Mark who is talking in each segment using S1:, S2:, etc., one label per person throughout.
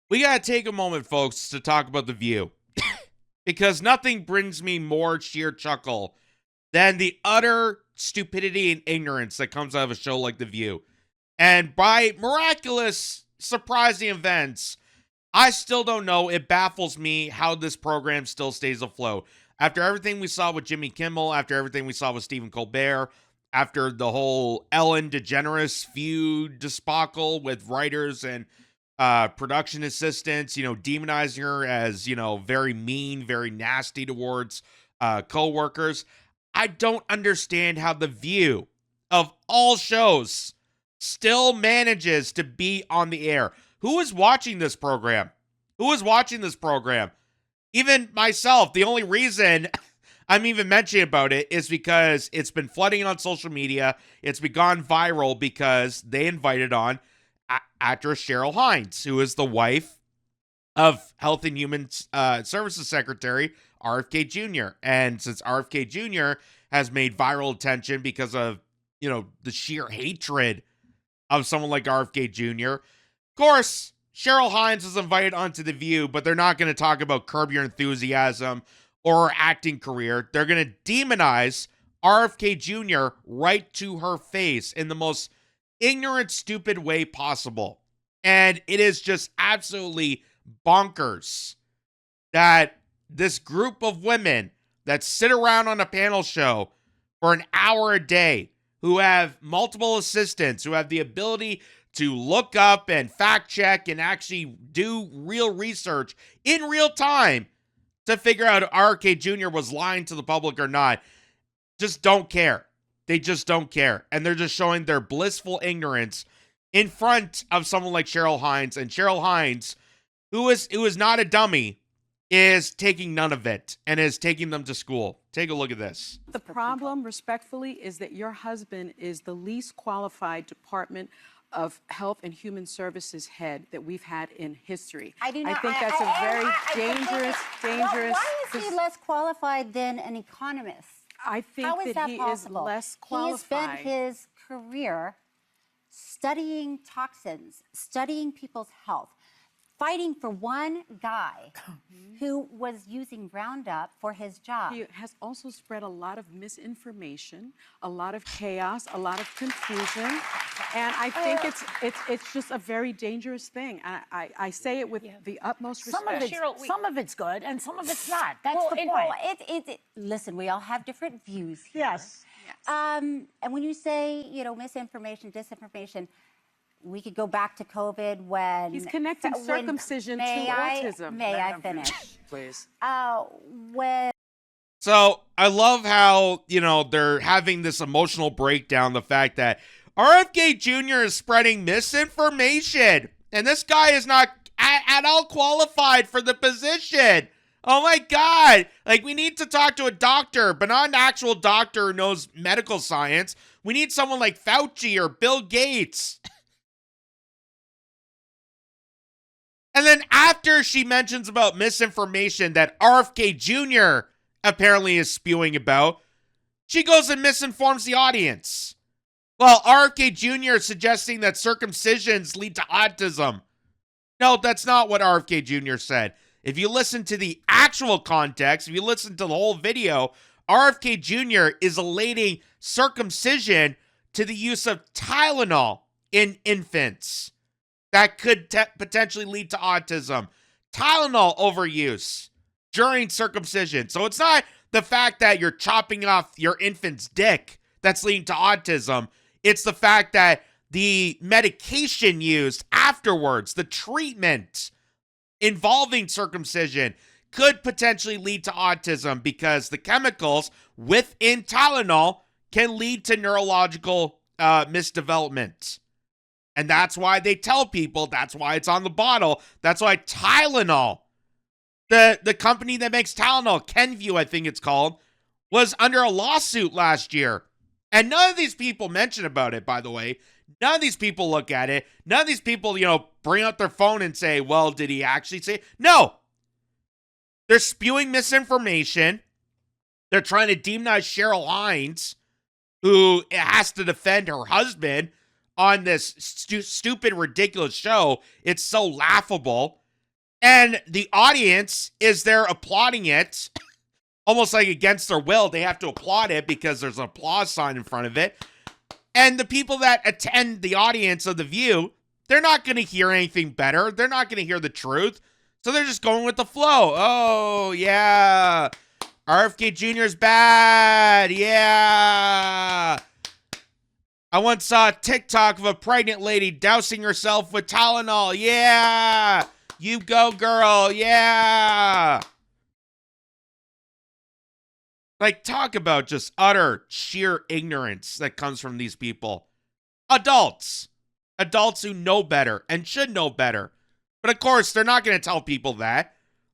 S1: We got to take a moment, folks, to talk about The View. Because nothing brings me more sheer chuckle than the utter stupidity and ignorance that comes out of a show like The View. And by miraculous, surprising events, I still don't know. It baffles me how this program still stays afloat. After everything we saw with Jimmy Kimmel, after everything we saw with Stephen Colbert, after the whole Ellen DeGeneres feud debacle with writers and production assistants, demonizing her as, very mean, very nasty towards co-workers. I don't understand how The View, of all shows, still manages to be on the air. Who is watching this program? Who is watching this program? Even myself, the only reason I'm even mentioning about it is because it's been flooding on social media. It's gone viral because they invited on actress Cheryl Hines, who is the wife of Health and Human Services Secretary RFK Jr. And since RFK Jr. has made viral attention because of, the sheer hatred of someone like RFK Jr., of course, Cheryl Hines is invited onto The View, but they're not going to talk about Curb Your Enthusiasm or her acting career. They're going to demonize RFK Jr. right to her face in the most ignorant, stupid way possible. And it is just absolutely bonkers that this group of women that sit around on a panel show for an hour a day, who have multiple assistants, who have the ability to look up and fact check and actually do real research in real time to figure out if RFK Jr. was lying to the public or not, just don't care. They just don't care. And they're just showing their blissful ignorance in front of someone like Cheryl Hines. And Cheryl Hines, who is not a dummy, is taking none of it and is taking them to school. Take a look at this.
S2: The problem, respectfully, is that your husband is the least qualified Department of Health and Human Services head that we've had in history.
S3: I do not.
S2: I think that's a very dangerous.
S3: Why is he less qualified than an economist?
S2: I think
S3: How is that
S2: he
S3: possible?
S2: is less qualified.
S3: He has spent his career studying toxins, studying people's health, fighting for one guy who was using Roundup for his job.
S2: He has also spread a lot of misinformation, a lot of chaos, a lot of confusion, and I think it's just a very dangerous thing. I say it with the utmost respect.
S4: Some of it's good and some of it's not. That's the point.
S3: Well, listen, we all have different views here.
S4: Yes.
S3: And when you say, misinformation, disinformation, we could go back to COVID when...
S2: He's connecting circumcision to autism.
S3: May I finish?
S4: Please.
S1: So I love how, they're having this emotional breakdown, the fact that RFK Jr. is spreading misinformation. And this guy is not at all qualified for the position. Oh my God. We need to talk to a doctor, but not an actual doctor who knows medical science. We need someone like Fauci or Bill Gates. And then after she mentions about misinformation that RFK Jr. apparently is spewing about, she goes and misinforms the audience. Well, RFK Jr. is suggesting that circumcisions lead to autism. No, that's not what RFK Jr. said. If you listen to the actual context, if you listen to the whole video, RFK Jr. is relating circumcision to the use of Tylenol in infants that could potentially lead to autism. Tylenol overuse during circumcision. So it's not the fact that you're chopping off your infant's dick that's leading to autism. It's the fact that the medication used afterwards, the treatment involving circumcision, could potentially lead to autism because the chemicals within Tylenol can lead to neurological misdevelopment. And that's why they tell people, that's why it's on the bottle. That's why Tylenol, the company that makes Tylenol, Kenvue, I think it's called, was under a lawsuit last year. And none of these people mention about it, by the way. None of these people look at it. None of these people, bring out their phone and say, well, did he actually say? No. They're spewing misinformation. They're trying to demonize Cheryl Hines, who has to defend her husband on this stupid, ridiculous show. It's so laughable. And the audience is there applauding it, almost like against their will. They have to applaud it because there's an applause sign in front of it. And the people that attend the audience of The View, they're not going to hear anything better. They're not going to hear the truth. So they're just going with the flow. Oh, yeah. RFK Jr.'s bad. Yeah. I once saw a TikTok of a pregnant lady dousing herself with Tylenol. Yeah. You go, girl. Yeah. Like, talk about just utter sheer ignorance that comes from these people. Adults. Adults who know better and should know better. But of course, they're not going to tell people that.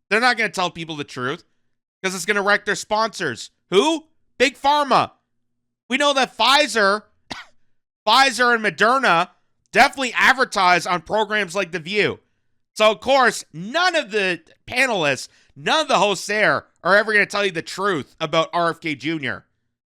S1: They're not going to tell people the truth because it's going to wreck their sponsors. Who? Big Pharma. We know that Pfizer and Moderna definitely advertise on programs like The View. So, of course, none of the panelists, none of the hosts there are ever going to tell you the truth about RFK Jr.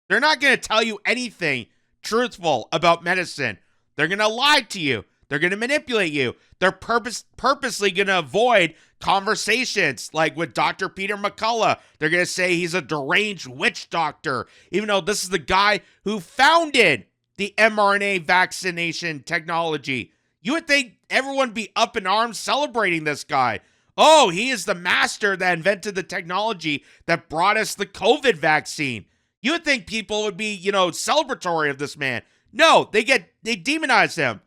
S1: They're not going to tell you anything truthful about medicine. They're going to lie to you. They're going to manipulate you. They're purposely going to avoid conversations like with Dr. Peter McCullough. They're going to say he's a deranged witch doctor, even though this is the guy who founded the mRNA vaccination technology. You would think everyone would be up in arms celebrating this guy. Oh, he is the master that invented the technology that brought us the COVID vaccine. You would think people would be, celebratory of this man. No, they demonize him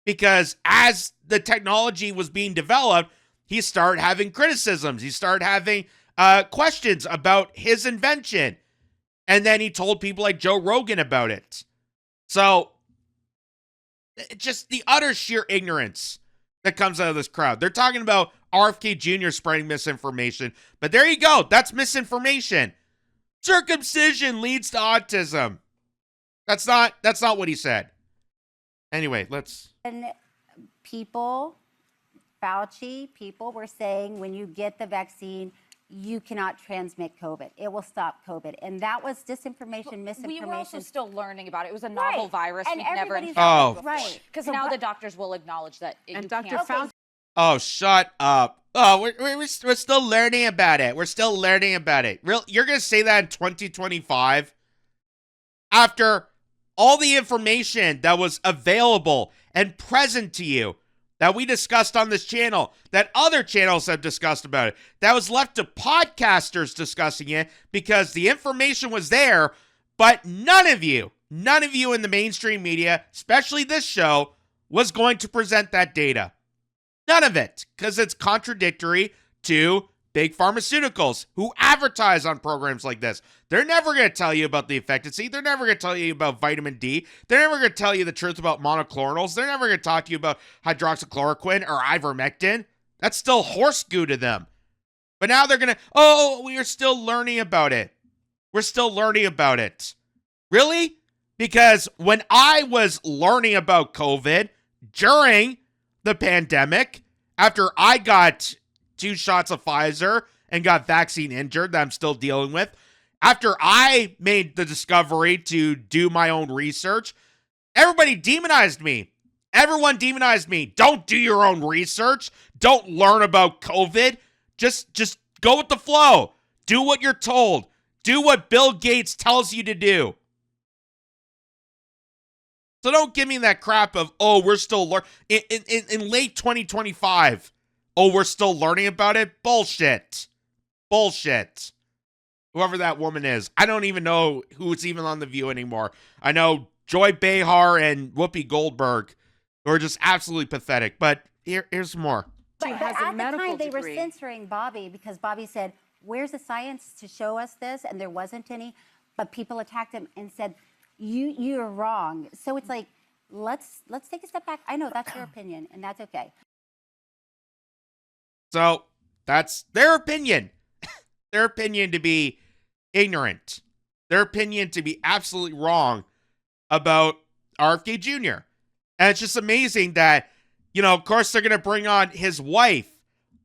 S1: because as the technology was being developed, he started having criticisms. He started having questions about his invention. And then he told people like Joe Rogan about it. So, just the utter sheer ignorance that comes out of this crowd. They're talking about RFK Jr. spreading misinformation. But there you go. That's misinformation. Circumcision leads to autism. That's not what he said. Anyway, let's...
S3: And Fauci people were saying when you get the vaccine, you cannot transmit COVID. It will stop COVID. And that was disinformation, misinformation.
S5: We were also still learning about it. It was a novel virus.
S3: And
S5: We've never
S3: everybody's
S5: encountered before.
S3: right.
S5: Because now the doctors will acknowledge that.
S2: And
S5: you
S2: Dr.
S5: can't.
S2: Fauci.
S1: Oh, shut up. Oh, we're still learning about it. We're still learning about it. You're going to say that in 2025? After all the information that was available and present to you that we discussed on this channel, that other channels have discussed about it, that was left to podcasters discussing it because the information was there, but none of you in the mainstream media, especially this show, was going to present that data. None of it, because it's contradictory to big pharmaceuticals who advertise on programs like this. They're never going to tell you about the efficacy. They're never going to tell you about vitamin D. They're never going to tell you the truth about monoclonals. They're never going to talk to you about hydroxychloroquine or ivermectin. That's still horse goo to them. But now they're going to, we are still learning about it. We're still learning about it. Really? Because when I was learning about COVID during the pandemic, after I got 2 shots of Pfizer and got vaccine injured that I'm still dealing with, after I made the discovery to do my own research, everybody demonized me. Everyone demonized me. Don't do your own research. Don't learn about COVID. Just go with the flow. Do what you're told. Do what Bill Gates tells you to do. So don't give me that crap of, we're still learning. In late 2025, we're still learning about it? Bullshit. Bullshit. Whoever that woman is. I don't even know who's even on The View anymore. I know Joy Behar and Whoopi Goldberg, who are just absolutely pathetic. But here's more.
S3: But
S2: has
S3: at
S2: a
S3: the
S2: medical
S3: time, they were
S2: degree.
S3: censoring Bobby because Bobby said, where's the science to show us this? And there wasn't any. But people attacked him and said, you're wrong. So it's like, let's take a step back. I know that's your opinion, and that's okay.
S1: So that's their opinion. Their opinion to be ignorant. Their opinion to be absolutely wrong about RFK Jr. And it's just amazing that, of course they're going to bring on his wife,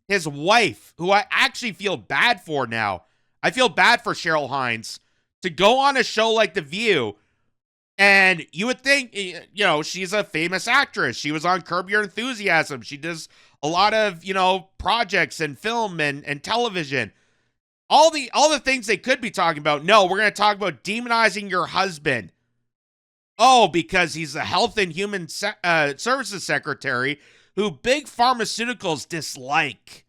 S1: who I actually feel bad for now. I feel bad for Cheryl Hines to go on a show like The View. And you would think, she's a famous actress. She was on Curb Your Enthusiasm. She does a lot of, projects and film and television. All the things they could be talking about. No, we're going to talk about demonizing your husband. Oh, because he's the Health and Human Services Secretary who big pharmaceuticals dislike.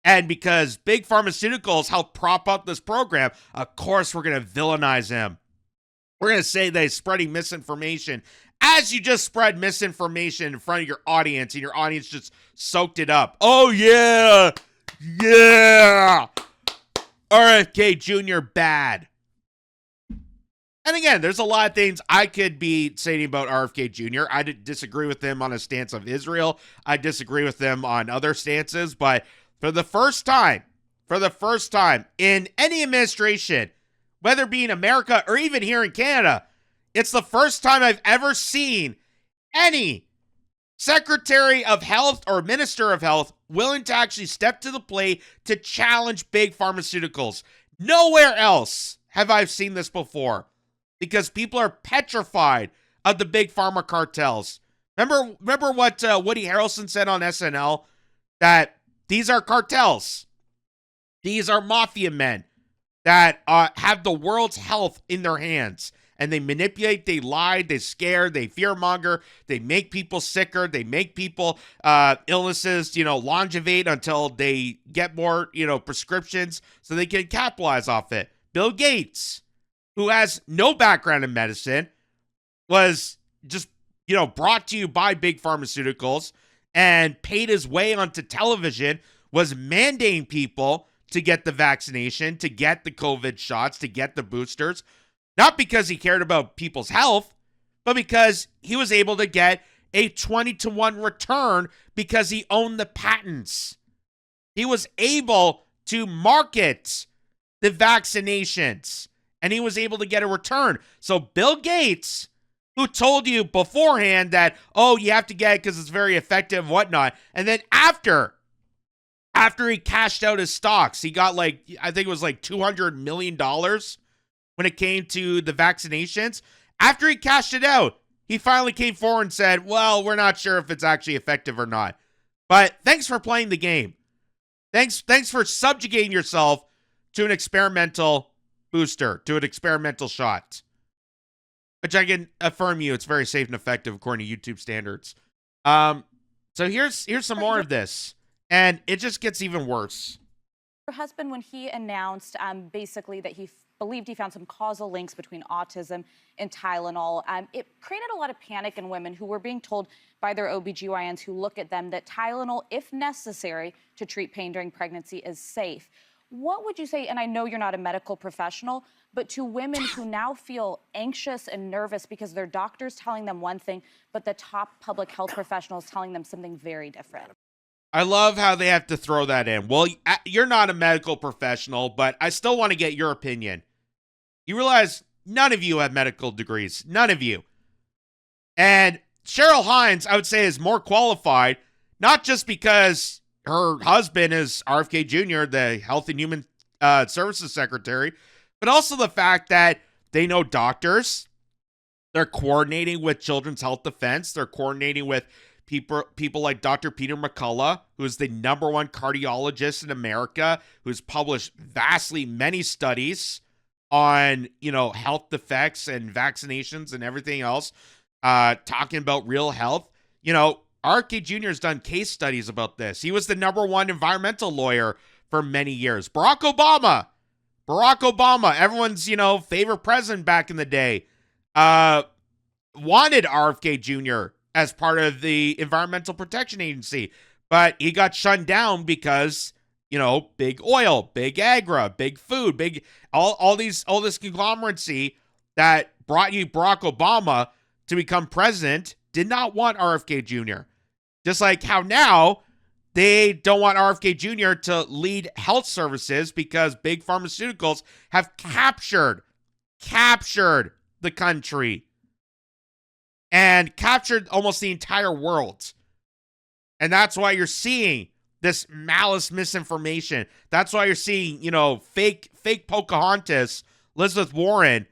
S1: And because big pharmaceuticals help prop up this program, of course we're going to villainize him. We're going to say that he's spreading misinformation, as you just spread misinformation in front of your audience, and your audience just soaked it up. Oh, yeah. Yeah. RFK Jr. bad. And again, there's a lot of things I could be saying about RFK Jr. I disagree with him on a stance of Israel. I disagree with him on other stances. But for the first time in any administration, whether it be in America or even here in Canada, it's the first time I've ever seen any Secretary of Health or Minister of Health willing to actually step to the plate to challenge big pharmaceuticals. Nowhere else have I seen this before, because people are petrified of the big pharma cartels. Remember what Woody Harrelson said on SNL? That these are cartels. These are mafia men that have the world's health in their hands. And they manipulate, they lie, they scare, they fearmonger, they make people sicker, they make people illnesses, longevate until they get more, prescriptions so they can capitalize off it. Bill Gates, who has no background in medicine, was just, brought to you by big pharmaceuticals and paid his way onto television, was mandating people to get the vaccination, to get the COVID shots, to get the boosters. Not because he cared about people's health, but because he was able to get a 20-to-1 return because he owned the patents. He was able to market the vaccinations, and he was able to get a return. So Bill Gates, who told you beforehand that, oh, you have to get it because it's very effective and whatnot, and then after he cashed out his stocks, he got I think it was $200 million when it came to the vaccinations. After he cashed it out, he finally came forward and said, well, we're not sure if it's actually effective or not. But thanks for playing the game. Thanks for subjugating yourself to an experimental booster, to an experimental shot. Which I can affirm you, it's very safe and effective according to YouTube standards. So here's some more of this. And it just gets even worse.
S5: Her husband, when he announced basically that he believed he found some causal links between autism and Tylenol, it created a lot of panic in women who were being told by their OBGYNs who look at them that Tylenol, if necessary to treat pain during pregnancy, is safe. What would you say, and I know you're not a medical professional, but to women who now feel anxious and nervous because their doctor's telling them one thing, but the top public health professional is telling them something very different?
S1: I love how they have to throw that in. Well, you're not a medical professional, but I still want to get your opinion. You realize none of you have medical degrees. None of you. And Cheryl Hines, I would say, is more qualified, not just because her husband is RFK Jr., the Health and Human Services Secretary, but also the fact that they know doctors. They're coordinating with Children's Health Defense. They're coordinating with people like Dr. Peter McCullough, who is the #1 cardiologist in America, who's published vastly many studies on, health defects and vaccinations and everything else, talking about real health. RFK Jr. has done case studies about this. He was the #1 environmental lawyer for many years. Barack Obama, everyone's, favorite president back in the day, wanted RFK Jr. as part of the Environmental Protection Agency, but he got shunned down because, big oil, big agri, big food, big all this conglomeracy that brought you Barack Obama to become president did not want RFK Jr. Just like how now they don't want RFK Jr. to lead health services because big pharmaceuticals have captured the country and captured almost the entire world. And that's why you're seeing this malice misinformation. That's why you're seeing, fake Pocahontas, Elizabeth Warren,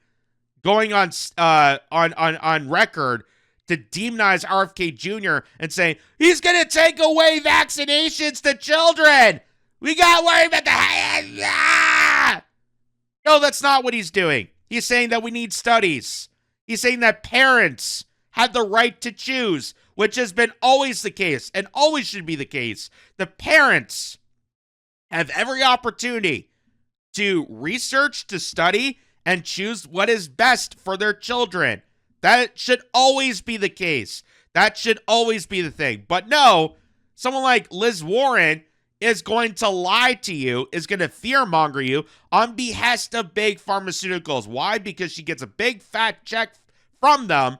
S1: going on record to demonize RFK Jr. and say, he's going to take away vaccinations to children. We got to worry about the... Ah! No, that's not what he's doing. He's saying that we need studies. He's saying that parents have the right to choose, which has been always the case and always should be the case. The parents have every opportunity to research, to study, and choose what is best for their children. That should always be the case. That should always be the thing. But no, someone like Liz Warren is going to lie to you, is going to fearmonger you on behest of big pharmaceuticals. Why? Because she gets a big fat check from them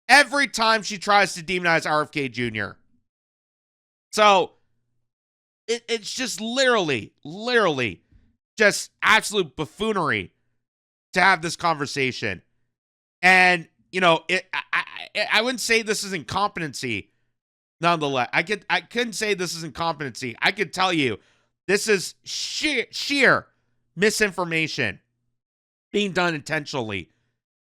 S1: every time she tries to demonize RFK Jr. So it's just literally just absolute buffoonery to have this conversation. And, you know, I wouldn't say this is incompetency. Nonetheless, I couldn't say this is incompetency. I could tell you this is sheer misinformation being done intentionally.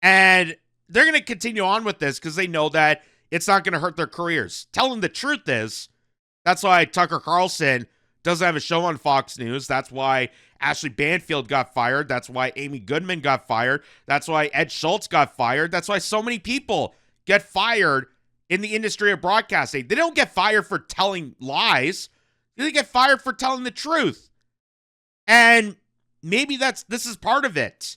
S1: And they're going to continue on with this because they know that it's not going to hurt their careers. Telling the truth is, that's why Tucker Carlson doesn't have a show on Fox News. That's why Ashley Banfield got fired. That's why Amy Goodman got fired. That's why Ed Schultz got fired. That's why so many people get fired in the industry of broadcasting. They don't get fired for telling lies. They get fired for telling the truth. And maybe this is part of it.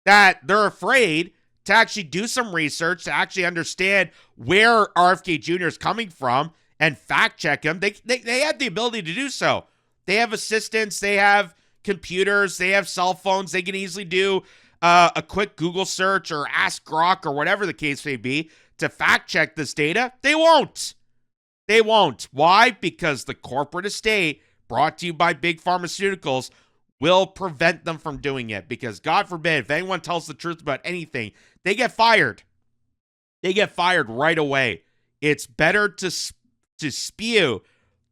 S1: That they're afraid to actually do some research, to actually understand where RFK Jr. is coming from and fact check him. They have the ability to do so. They have assistants, they have computers, they have cell phones. They can easily do a quick Google search or ask Grok or whatever the case may be to fact check this data. They won't. They won't. Why? Because the corporate estate, brought to you by big pharmaceuticals, will prevent them from doing it. Because God forbid, if anyone tells the truth about anything, they get fired. They get fired right away. It's better to spew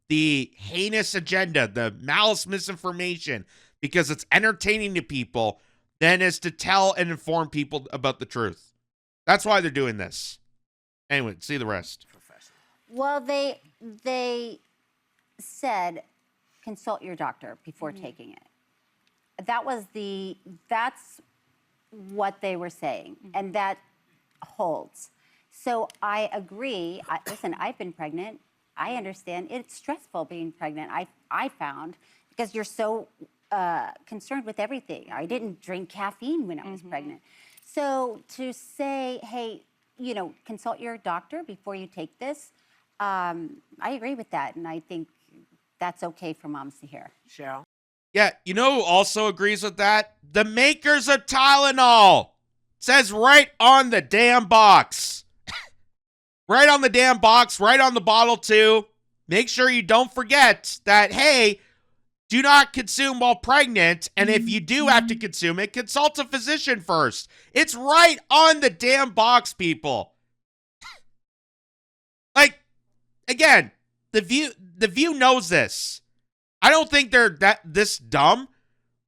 S1: the heinous agenda, the malice misinformation, because it's entertaining to people, than is to tell and inform people about the truth. That's why they're doing this. Anyway, see the rest.
S3: Well, they said consult your doctor before taking it. That's what they were saying, and that holds. So I agree. Listen, I've been pregnant. I understand. It's stressful being pregnant, I found, because you're so concerned with everything. I didn't drink caffeine when I was pregnant. So to say, hey, you know, consult your doctor before you take this, I agree with that. And I think that's okay for moms to hear.
S4: Cheryl?
S1: Yeah, you know who also agrees with that? The makers of Tylenol. It says right on the damn box. Right on the damn box, right on the bottle too. Make sure you don't forget that, hey, do not consume while pregnant. And if you do have to consume it, consult a physician first. It's right on the damn box, people. Like, again, the View knows this. I don't think they're this dumb,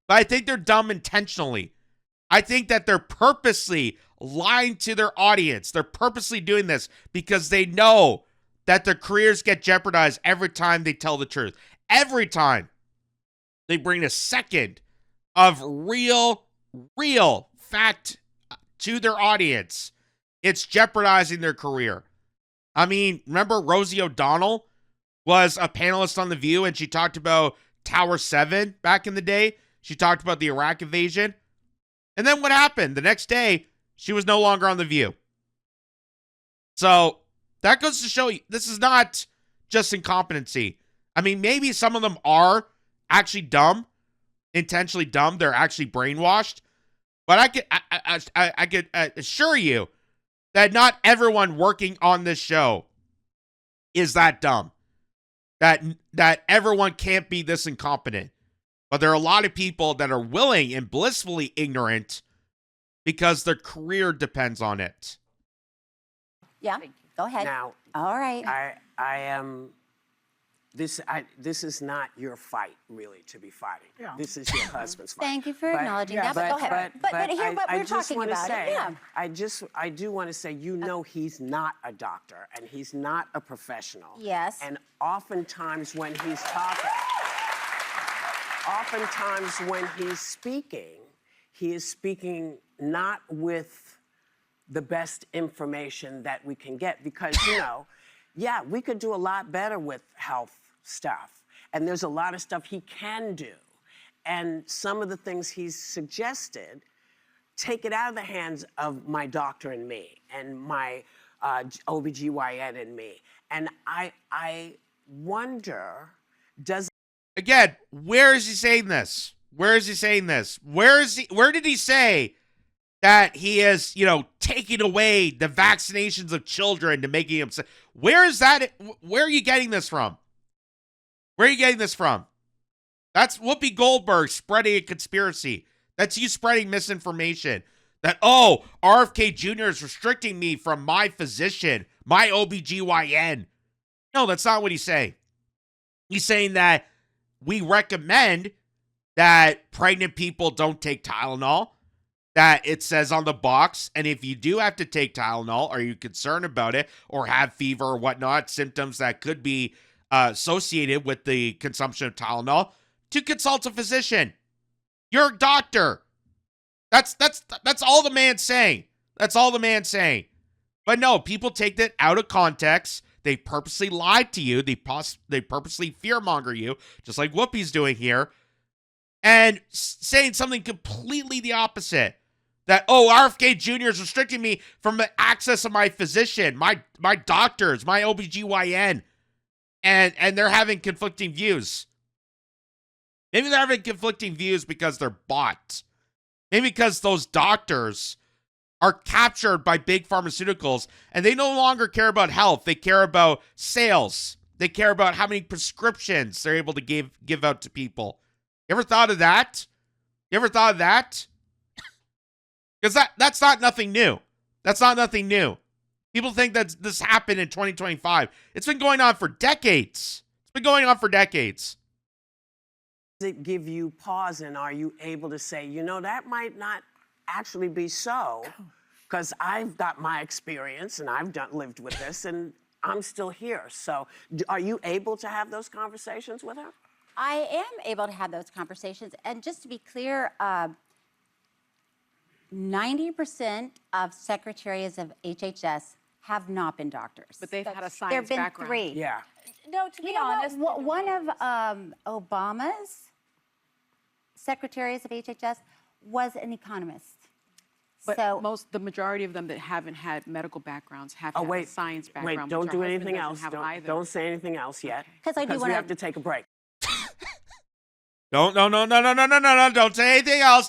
S1: but I think they're dumb intentionally. I think that they're purposely lying to their audience. They're purposely doing this because they know that their careers get jeopardized every time they tell the truth. Every time they bring a second of real fact to their audience, it's jeopardizing their career. I mean, remember Rosie O'Donnell was a panelist on The View, and she talked about Tower 7 back in the day. She talked about the Iraq invasion. And then what happened? The next day, she was no longer on The View. So that goes to show you, this is not just incompetency. I mean, maybe some of them are actually dumb, intentionally dumb. They're actually brainwashed. But I could assure you that not everyone working on this show is that dumb. That everyone can't be this incompetent. But there are a lot of people that are willing and blissfully ignorant because their career depends on it.
S3: Yeah, go ahead.
S4: Now,
S3: All right.
S4: I am
S6: this is not your fight, really, to be fighting.
S4: Yeah.
S6: This is your husband's fight.
S3: Thank you for acknowledging that, but go ahead. But here, what we're talking about,
S6: I do want to say, you know, he's not a doctor and he's not a professional.
S3: Yes.
S6: And oftentimes when he's talking, oftentimes when he's speaking, he is speaking not with the best information that we can get because, you know, yeah, we could do a lot better with health stuff. And there's a lot of stuff he can do. And some of the things he's suggested take it out of the hands of my doctor and me and my OBGYN and me. And I wonder,
S1: Again, where is he saying this? Where is he saying this? Where did he say that he is, you know, taking away the vaccinations of children to making them sick? Where is that? Where are you getting this from? Where are you getting this from? That's Whoopi Goldberg spreading a conspiracy. That's you spreading misinformation. That, oh, RFK Jr. is restricting me from my physician, my OBGYN. No, that's not what he's saying. He's saying that we recommend that pregnant people don't take Tylenol, that it says on the box, and if you do have to take Tylenol, are you concerned about it, or have fever or whatnot, symptoms that could be associated with the consumption of Tylenol, to consult a physician. You're a doctor. That's all the man's saying. That's all the man's saying. But no, people take that out of context. They purposely lied to you. They purposely fearmonger you, just like Whoopi's doing here, and saying something completely the opposite. That, oh, RFK Jr. is restricting me from the access of my physician, my doctors, my OBGYN, and they're having conflicting views. Maybe they're having conflicting views because they're bought. Maybe because those doctors are captured by big pharmaceuticals and they no longer care about health. They care about sales. They care about how many prescriptions they're able to give out to people. You ever thought of that? You ever thought of that? Because that's not nothing new. That's not nothing new. People think that this happened in 2025. It's been going on for decades. It's been going on for decades.
S6: Does it give you pause, and are you able to say, you know, that might not actually be so, because I've got my experience and I've lived with this and I'm still here. So are you able to have those conversations with her?
S3: I am able to have those conversations. And just to be clear, 90% of secretaries of HHS have not been doctors.
S2: But they've had a
S3: There
S2: science
S3: have been
S2: background.
S3: 3.
S6: Yeah.
S5: No, to be
S3: You know
S5: honest,
S3: what? One of Obama's secretaries of HHS was an economist.
S2: But
S3: So
S2: the majority of them that haven't had medical backgrounds have had a science background.
S6: Wait, don't
S2: which
S6: do
S2: our
S6: anything
S2: husband
S6: else.
S2: doesn't have either.
S6: Don't say anything else yet.
S3: Because I do
S6: we
S3: wanna-
S6: have to take a break.
S1: No. Don't say anything else.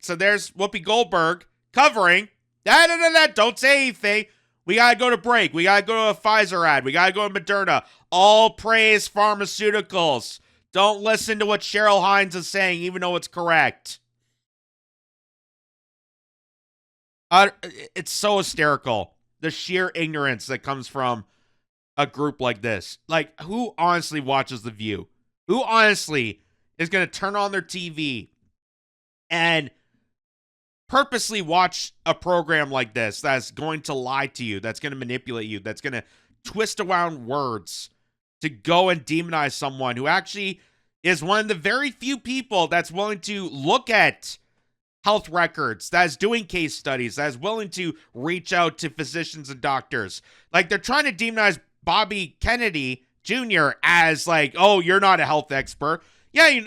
S1: So there's Whoopi Goldberg covering. Don't say anything. We got to go to break. We got to go to a Pfizer ad. We got to go to Moderna. All praise pharmaceuticals. Don't listen to what Cheryl Hines is saying, even though it's correct. It's so hysterical. The sheer ignorance that comes from a group like this. Like, who honestly watches The View? Who honestly is going to turn on their TV and purposely watch a program like this that's going to lie to you, that's going to manipulate you, that's going to twist around words to go and demonize someone who actually is one of the very few people that's willing to look at health records, that is doing case studies, that is willing to reach out to physicians and doctors. Like, they're trying to demonize Bobby Kennedy Jr. as like, oh, you're not a health expert. Yeah, you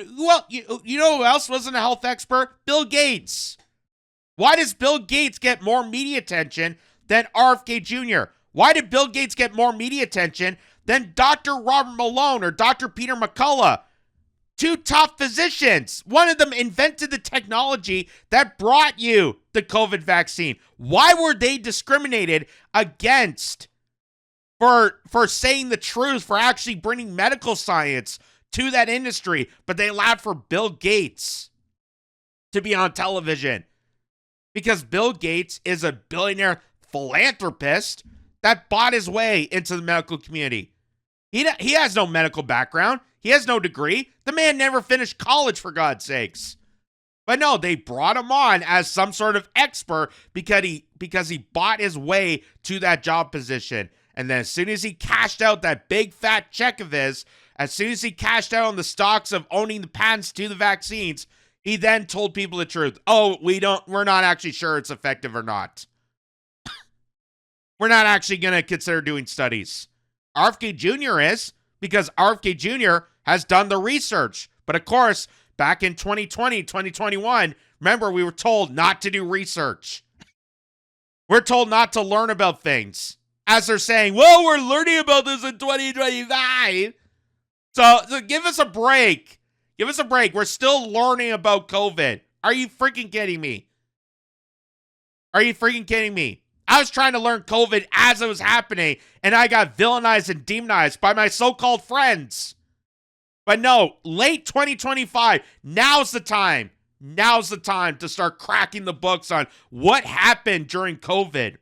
S1: know who else wasn't a health expert? Bill Gates. Why does Bill Gates get more media attention than RFK Jr.? Why did Bill Gates get more media attention than Dr. Robert Malone or Dr. Peter McCullough? 2 top physicians. One of them invented the technology that brought you the COVID vaccine. Why were they discriminated against for saying the truth, for actually bringing medical science to that industry, but they allowed for Bill Gates to be on television? Because Bill Gates is a billionaire philanthropist that bought his way into the medical community. He has no medical background. He has no degree. The man never finished college, for God's sakes. But no, they brought him on as some sort of expert because he bought his way to that job position. And then as soon as he cashed out that big fat check of his, as soon as he cashed out on the stocks of owning the patents to the vaccines, he then told people the truth. Oh, we're not actually sure it's effective or not. We're not actually going to consider doing studies. RFK Jr. is, because RFK Jr. has done the research. But of course, back in 2020, 2021, remember, we were told not to do research. We're told not to learn about things. As they're saying, well, we're learning about this in 2025. So give us a break. Give us a break. We're still learning about COVID. Are you freaking kidding me? Are you freaking kidding me? I was trying to learn COVID as it was happening, and I got villainized and demonized by my so-called friends. But no, late 2025, now's the time. Now's the time to start cracking the books on what happened during COVID.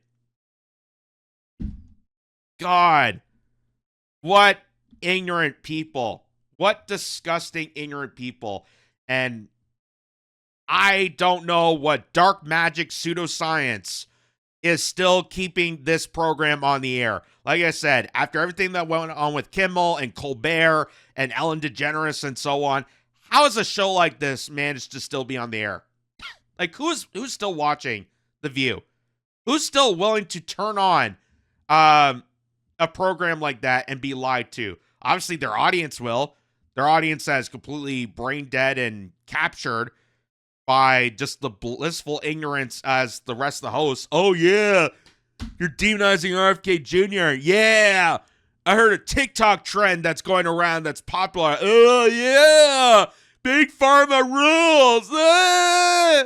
S1: God, what ignorant people. What disgusting, ignorant people. And I don't know what dark magic pseudoscience is still keeping this program on the air. Like I said, after everything that went on with Kimmel and Colbert and Ellen DeGeneres and so on, how has a show like this managed to still be on the air? Like, who's still watching The View? Who's still willing to turn on a program like that and be lied to? Obviously, their audience will. Their audience that is completely brain dead and captured by just the blissful ignorance as the rest of the hosts. Oh, yeah, you're demonizing RFK Jr. Yeah, I heard a TikTok trend that's going around that's popular. Oh, yeah, Big Pharma rules. Ah!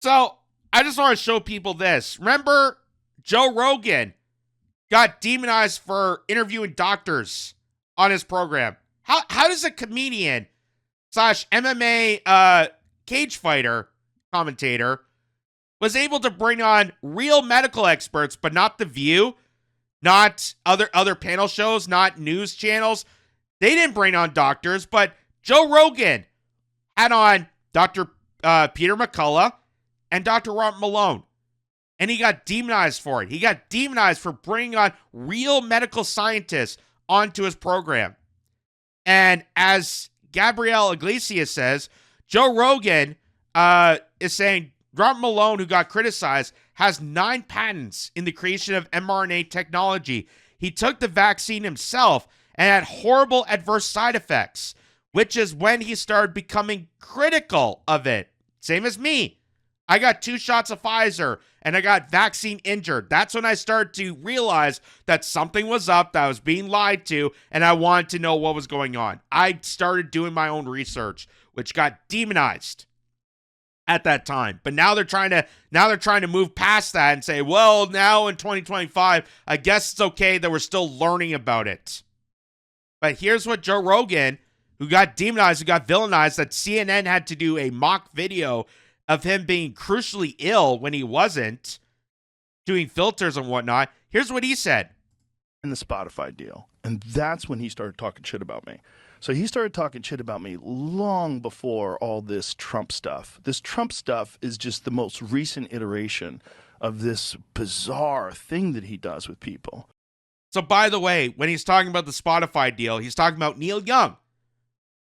S1: So I just want to show people this. Remember, Joe Rogan got demonized for interviewing doctors on his program. How does a comedian / MMA cage fighter commentator was able to bring on real medical experts, but not The View, not other panel shows, not news channels? They didn't bring on doctors, but Joe Rogan had on Dr. Peter McCullough and Dr. Robert Malone. And he got demonized for it. He got demonized for bringing on real medical scientists onto his program. And as Gabrielle Iglesias says, Joe Rogan is saying Robert Malone, who got criticized, has 9 patents in the creation of mRNA technology. He took the vaccine himself and had horrible adverse side effects, which is when he started becoming critical of it. Same as me. I got 2 shots of Pfizer and I got vaccine injured. That's when I started to realize that something was up, that I was being lied to, and I wanted to know what was going on. I started doing my own research, which got demonized at that time. But now they're trying to move past that and say, well, now in 2025, I guess it's okay that we're still learning about it. But here's what Joe Rogan, who got demonized, who got villainized, that CNN had to do a mock video of him being crucially ill when he wasn't, doing filters and whatnot. Here's what he said.
S7: In the Spotify deal. And that's when he started talking shit about me. So he started talking shit about me long before all this Trump stuff. This Trump stuff is just the most recent iteration of this bizarre thing that he does with people.
S1: So by the way, when he's talking about the Spotify deal, he's talking about Neil Young.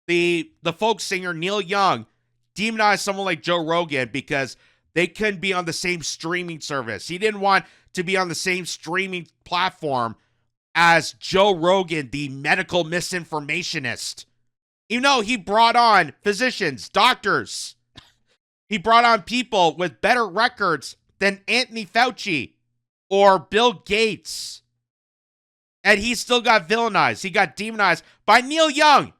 S1: The folk singer Neil Young demonized someone like Joe Rogan because they couldn't be on the same streaming service. He didn't want to be on the same streaming platform as Joe Rogan, the medical misinformationist. You know, he brought on physicians, doctors. He brought on people with better records than Anthony Fauci or Bill Gates. And he still got villainized. He got demonized by Neil Young.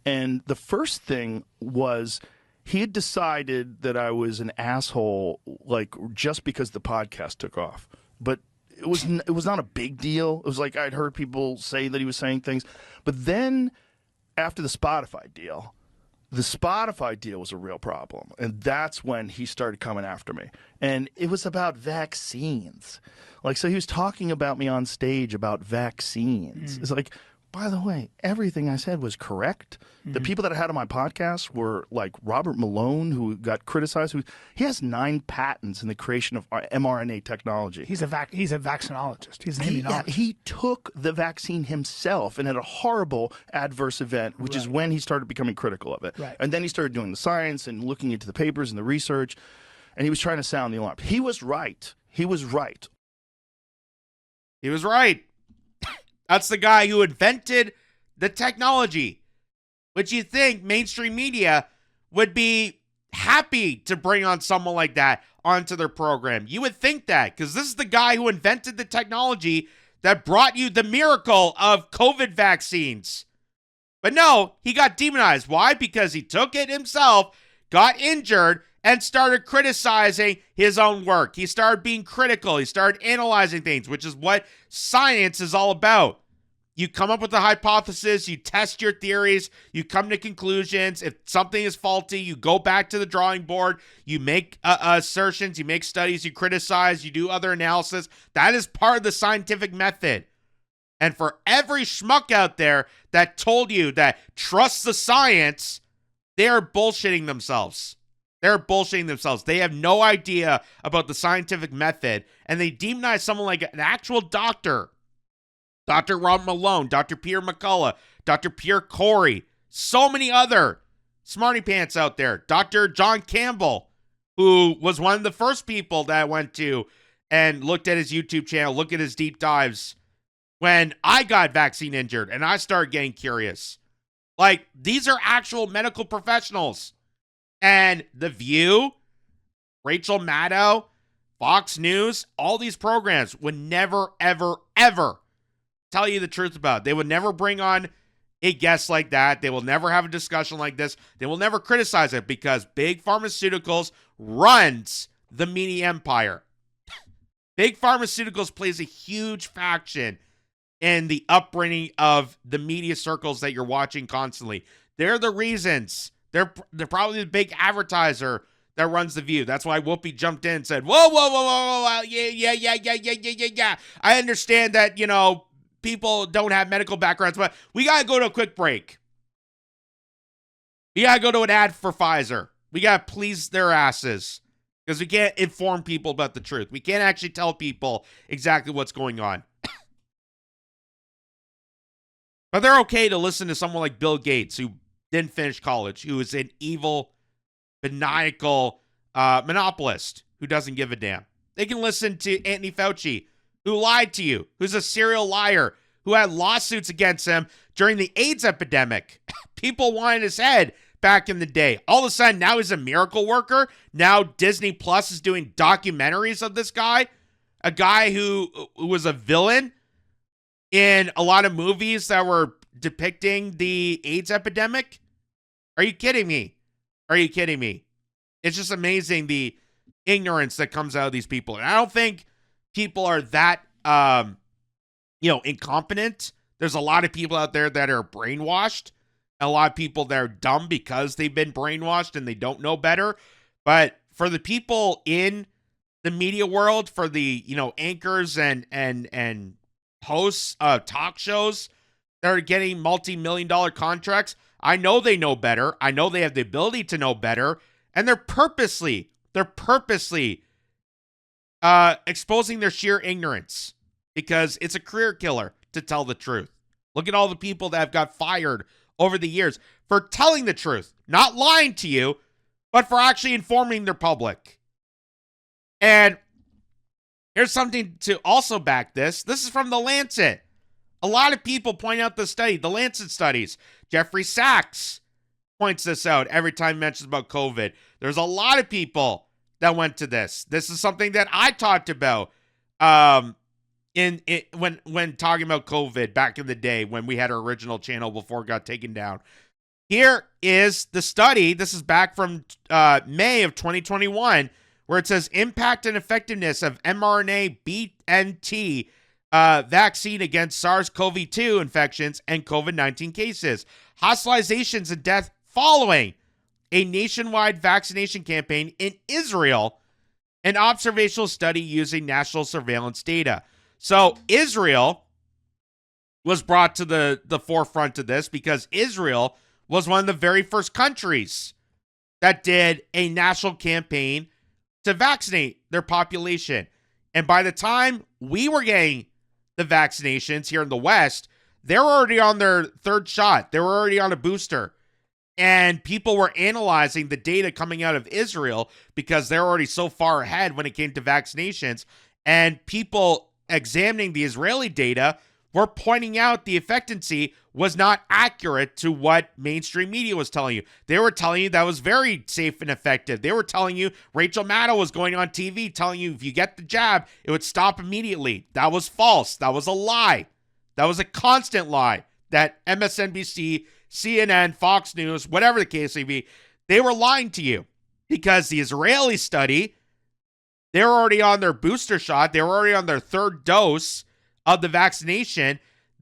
S7: And the first thing was he had decided that I was an asshole, like, just because the podcast took off. But it was not a big deal. It was like I'd heard people say that he was saying things. But then after the Spotify deal, The Spotify deal was a real problem. And that's when he started coming after me. And it was about vaccines. Like, so he was talking about me on stage about vaccines. It's like, by the way, everything I said was correct. The people that I had on my podcast were like Robert Malone, who got criticized. He has 9 patents in the creation of mRNA technology.
S8: He's a vaccinologist. He's an immunologist.
S7: He took the vaccine himself and had a horrible adverse event, which is when he started becoming critical of it.
S8: Right.
S7: And then he started doing the science and looking into the papers and the research, and he was trying to sound the alarm. He was right. He was right.
S1: He was right. That's the guy who invented the technology, which you think mainstream media would be happy to bring on someone like that onto their program. You would think that, because this is the guy who invented the technology that brought you the miracle of COVID vaccines. But no, he got demonized. Why? Because he took it himself, got injured, and started criticizing his own work. He started being critical. He started analyzing things, which is what science is all about. You come up with a hypothesis, you test your theories, you come to conclusions. If something is faulty, you go back to the drawing board, you make assertions, you make studies, you criticize, you do other analysis. That is part of the scientific method. And for every schmuck out there that told you that trust the science, they are bullshitting themselves. They're bullshitting themselves. They have no idea about the scientific method, and they demonize someone like an actual doctor. Dr. Rob Malone, Dr. Peter McCullough, Dr. Pierre Corey, so many other smarty pants out there. Dr. John Campbell, who was one of the first people that I went to and looked at his YouTube channel, looked at his deep dives when I got vaccine injured and I started getting curious. Like, these are actual medical professionals. And The View, Rachel Maddow, Fox News, all these programs would never, ever, ever tell you the truth about it. They would never bring on a guest like that. They will never have a discussion like this. They will never criticize it because big pharmaceuticals runs the media empire. Big pharmaceuticals plays a huge faction in the upbringing of the media circles that you're watching constantly. They're the reasons. They're probably the big advertiser that runs The View. That's why Whoopi jumped in and said, whoa, yeah. I understand that, people don't have medical backgrounds, but we got to go to a quick break. We got to go to an ad for Pfizer. We got to please their asses because we can't inform people about the truth. We can't actually tell people exactly what's going on. But they're okay to listen to someone like Bill Gates, who didn't finish college, who is an evil, maniacal monopolist who doesn't give a damn. They can listen to Anthony Fauci, who lied to you, who's a serial liar, who had lawsuits against him during the AIDS epidemic. People wanted his head back in the day. All of a sudden, now he's a miracle worker. Now Disney Plus is doing documentaries of this guy, a guy who was a villain in a lot of movies that were depicting the AIDS epidemic. Are you kidding me? Are you kidding me? It's just amazing the ignorance that comes out of these people. And I don't think people are that, incompetent. There's a lot of people out there that are brainwashed. A lot of people that are dumb because they've been brainwashed and they don't know better. But for the people in the media world, for the, anchors and hosts of talk shows that are getting multi-million-dollar contracts, I know they know better. I know they have the ability to know better. And they're purposely exposing their sheer ignorance because it's a career killer to tell the truth. Look at all the people that have got fired over the years for telling the truth, not lying to you, but for actually informing their public. And here's something to also back this. This is from The Lancet. A lot of people point out the study, the Lancet studies. Jeffrey Sachs points this out every time he mentions about COVID. There's a lot of people that went to this. This is something that I talked about when talking about COVID back in the day when we had our original channel before it got taken down. Here is the study. This is back from May of 2021, where it says impact and effectiveness of mRNA BNT vaccine against SARS-CoV-2 infections and COVID-19 cases. Hospitalizations and death following a nationwide vaccination campaign in Israel, an observational study using national surveillance data. So Israel was brought to the forefront of this because Israel was one of the very first countries that did a national campaign to vaccinate their population. And by the time we were getting the vaccinations here in the West, they were already on their third shot. They were already on a booster. And people were analyzing the data coming out of Israel because they're already so far ahead when it came to vaccinations. And people examining the Israeli data were pointing out the effectiveness was not accurate to what mainstream media was telling you. They were telling you that was very safe and effective. They were telling you Rachel Maddow was going on TV telling you if you get the jab, it would stop immediately. That was false. That was a lie. That was a constant lie that MSNBC, CNN, Fox News, whatever the case may be, they were lying to you because the Israeli study, they were already on their booster shot. They were already on their third dose of the vaccination.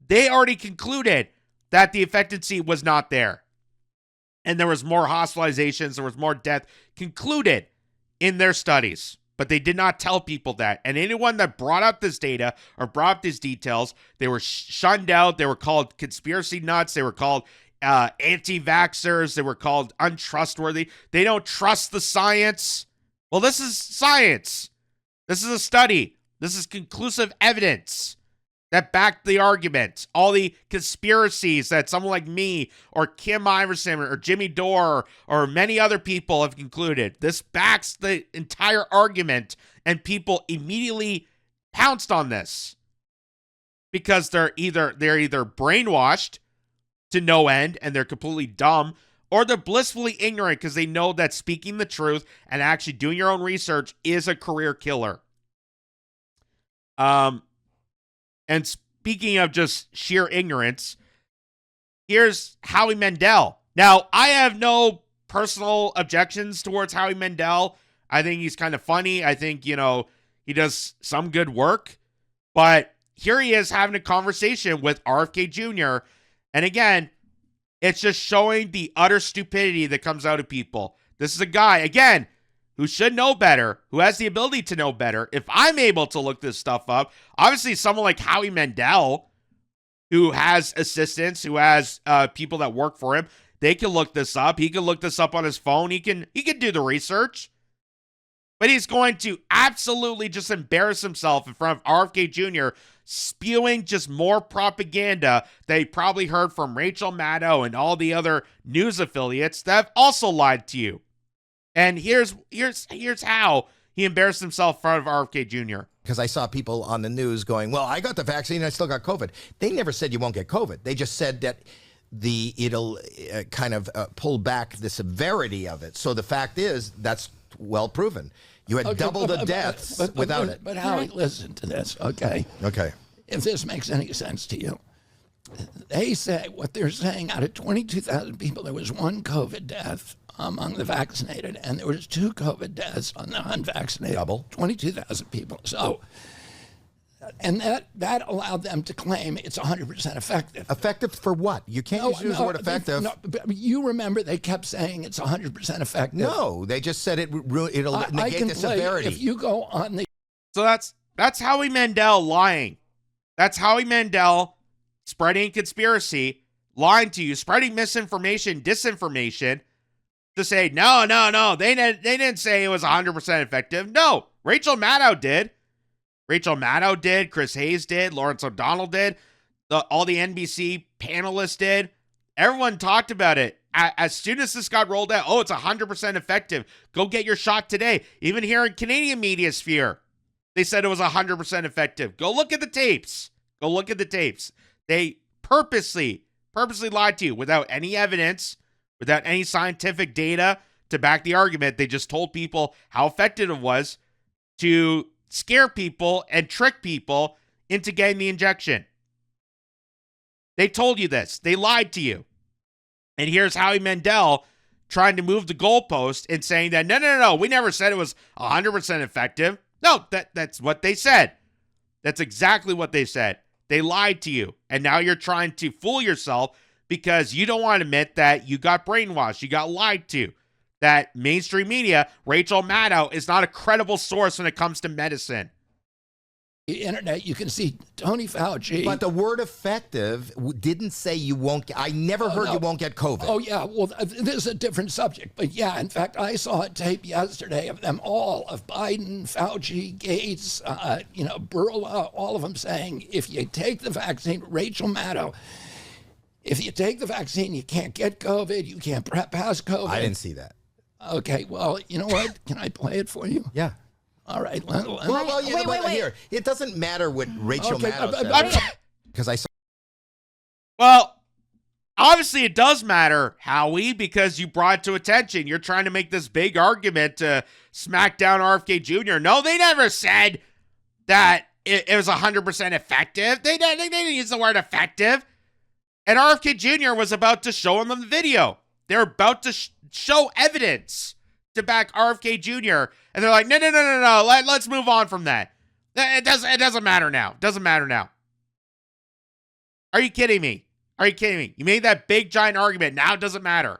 S1: They already concluded that the effectiveness was not there. And there was more hospitalizations, there was more death concluded in their studies. But they did not tell people that. And anyone that brought up this data or brought up these details, they were shunned out. They were called conspiracy nuts. They were called anti-vaxxers. They were called untrustworthy. They don't trust the science. Well, this is science. This is a study. This is conclusive evidence that backed the argument. All the conspiracies that someone like me or Kim Iverson or Jimmy Dore or many other people have concluded. This backs the entire argument, and people immediately pounced on this because they're either brainwashed to no end and they're completely dumb, or they're blissfully ignorant because they know that speaking the truth and actually doing your own research is a career killer. And speaking of just sheer ignorance, here's Howie Mandel. Now, I have no personal objections towards Howie Mandel. I think he's kind of funny. I think, he does some good work. But here he is having a conversation with RFK Jr. And again, it's just showing the utter stupidity that comes out of people. This is a guy, again, who should know better, who has the ability to know better. If I'm able to look this stuff up, obviously someone like Howie Mandel, who has assistants, who has people that work for him, they can look this up. He can look this up on his phone. He can do the research. But he's going to absolutely just embarrass himself in front of RFK Jr., spewing just more propaganda that he probably heard from Rachel Maddow and all the other news affiliates that have also lied to you. And here's how he embarrassed himself in front of RFK Jr.
S9: Because I saw people on the news going, well, I got the vaccine and I still got COVID. They never said you won't get COVID. They just said that it'll kind of pull back the severity of it. So the fact is, that's well proven. You had double the deaths without it.
S10: But Howie, listen to this, okay?
S9: Okay.
S10: If this makes any sense to you. They say, what they're saying, out of 22,000 people, there was one COVID death among the vaccinated, and there was 2 COVID deaths on the unvaccinated.
S9: Double.
S10: 22,000 people. So, and that allowed them to claim it's 100% effective.
S9: Effective for what? You can't use the word effective.
S10: But you remember they kept saying it's 100% effective.
S9: No, they just said it'll negate the severity.
S10: If you go on the...
S1: So that's Howie Mandel lying. That's Howie Mandel spreading conspiracy, lying to you, spreading misinformation, disinformation, to say, no, they didn't say it was 100% effective. No, Rachel Maddow did. Rachel Maddow did. Chris Hayes did. Lawrence O'Donnell did. All the NBC panelists did. Everyone talked about it. As soon as this got rolled out, it's 100% effective. Go get your shot today. Even here in Canadian media sphere, they said it was 100% effective. Go look at the tapes. Go look at the tapes. They purposely lied to you without any evidence, without any scientific data to back the argument. They just told people how effective it was to scare people and trick people into getting the injection. They told you this. They lied to you. And here's Howie Mandel trying to move the goalpost and saying that, no, we never said it was 100% effective. No, that's what they said. That's exactly what they said. They lied to you. And now you're trying to fool yourself because you don't want to admit that you got brainwashed. You got lied to. that mainstream media, Rachel Maddow, is not a credible source when it comes to medicine.
S10: The internet, you can see Tony Fauci.
S9: But the word effective didn't say you won't get, I never heard you won't get COVID.
S10: Oh, yeah. Well, this is a different subject. But yeah, in fact, I saw a tape yesterday of them all, of Biden, Fauci, Gates, Burla, all of them saying, if you take the vaccine, Rachel Maddow, if you take the vaccine, you can't get COVID, you can't pass COVID.
S9: I didn't see that.
S10: Okay, well, you know what? Can I play it for you?
S9: Yeah.
S10: All right.
S9: Wait. Here, it doesn't matter what Rachel Maddow said. Because I saw.
S1: Well, obviously it does matter, Howie, because you brought it to attention. You're trying to make this big argument to smack down RFK Jr. No, they never said that it was 100% effective. They didn't use the word effective. And RFK Jr. was about to show them the video. They're about to show evidence to back RFK Jr. And they're like, no. Let's move on from that. It doesn't matter now. Doesn't matter now. Are you kidding me? Are you kidding me? You made that big giant argument. Now it doesn't matter.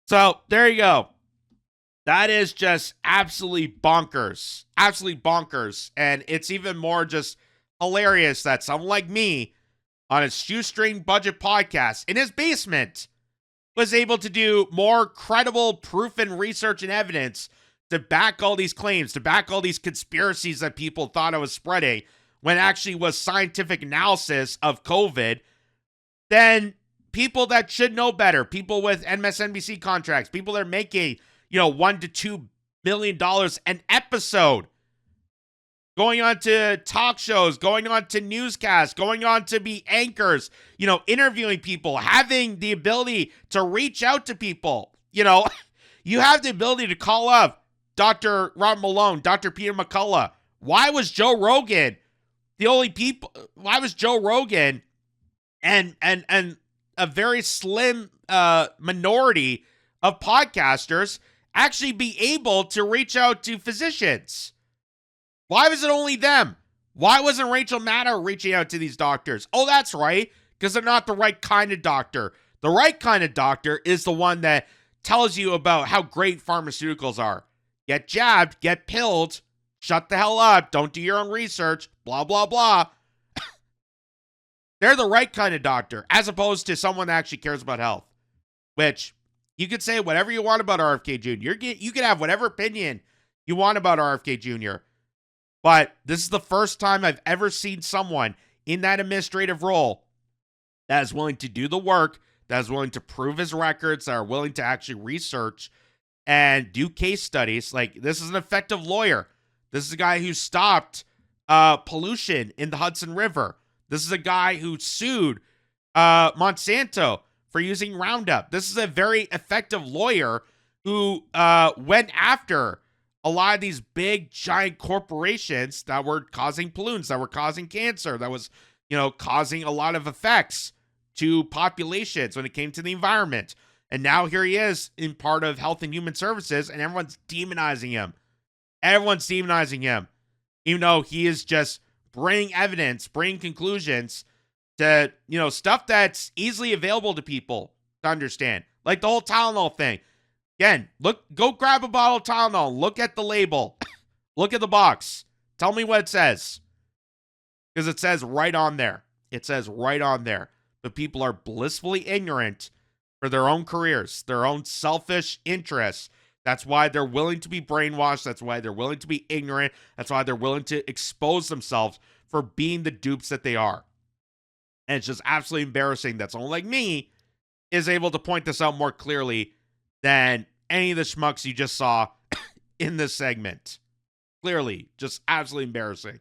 S1: So there you go. That is just absolutely bonkers. Absolutely bonkers. And it's even more just hilarious that someone like me on a shoestring budget podcast in his basement was able to do more credible proof and research and evidence to back all these claims, to back all these conspiracies that people thought I was spreading, when actually was scientific analysis of COVID, than people that should know better, people with MSNBC contracts, people that are making, $1 to $2 million an episode, going on to talk shows, going on to newscasts, going on to be anchors, interviewing people, having the ability to reach out to people. You have the ability to call up Dr. Rob Malone, Dr. Peter McCullough. Why was Joe Rogan why was Joe Rogan and a very slim minority of podcasters actually be able to reach out to physicians? Why was it only them? Why wasn't Rachel Maddow reaching out to these doctors? Oh, that's right, because they're not the right kind of doctor. The right kind of doctor is the one that tells you about how great pharmaceuticals are. Get jabbed, get pilled, shut the hell up, don't do your own research, blah, blah, blah. They're the right kind of doctor, as opposed to someone that actually cares about health. Which, you could say whatever you want about RFK Jr. You can have whatever opinion you want about RFK Jr., but this is the first time I've ever seen someone in that administrative role that is willing to do the work, that is willing to prove his records, that are willing to actually research and do case studies. Like, this is an effective lawyer. This is a guy who stopped pollution in the Hudson River. This is a guy who sued Monsanto for using Roundup. This is a very effective lawyer who went after a lot of these big, giant corporations that were causing pollutants, that were causing cancer, that was, causing a lot of effects to populations when it came to the environment. And now here he is in part of Health and Human Services, and everyone's demonizing him. Everyone's demonizing him, even though he is just bringing evidence, bringing conclusions to, stuff that's easily available to people to understand. Like the whole Tylenol thing. Again, go grab a bottle of Tylenol. Look at the label. Look at the box. Tell me what it says. Because it says right on there. It says right on there. But people are blissfully ignorant for their own careers, their own selfish interests. That's why they're willing to be brainwashed. That's why they're willing to be ignorant. That's why they're willing to expose themselves for being the dupes that they are. And it's just absolutely embarrassing that someone like me is able to point this out more clearly than any of the schmucks you just saw in this segment. Clearly, just absolutely embarrassing.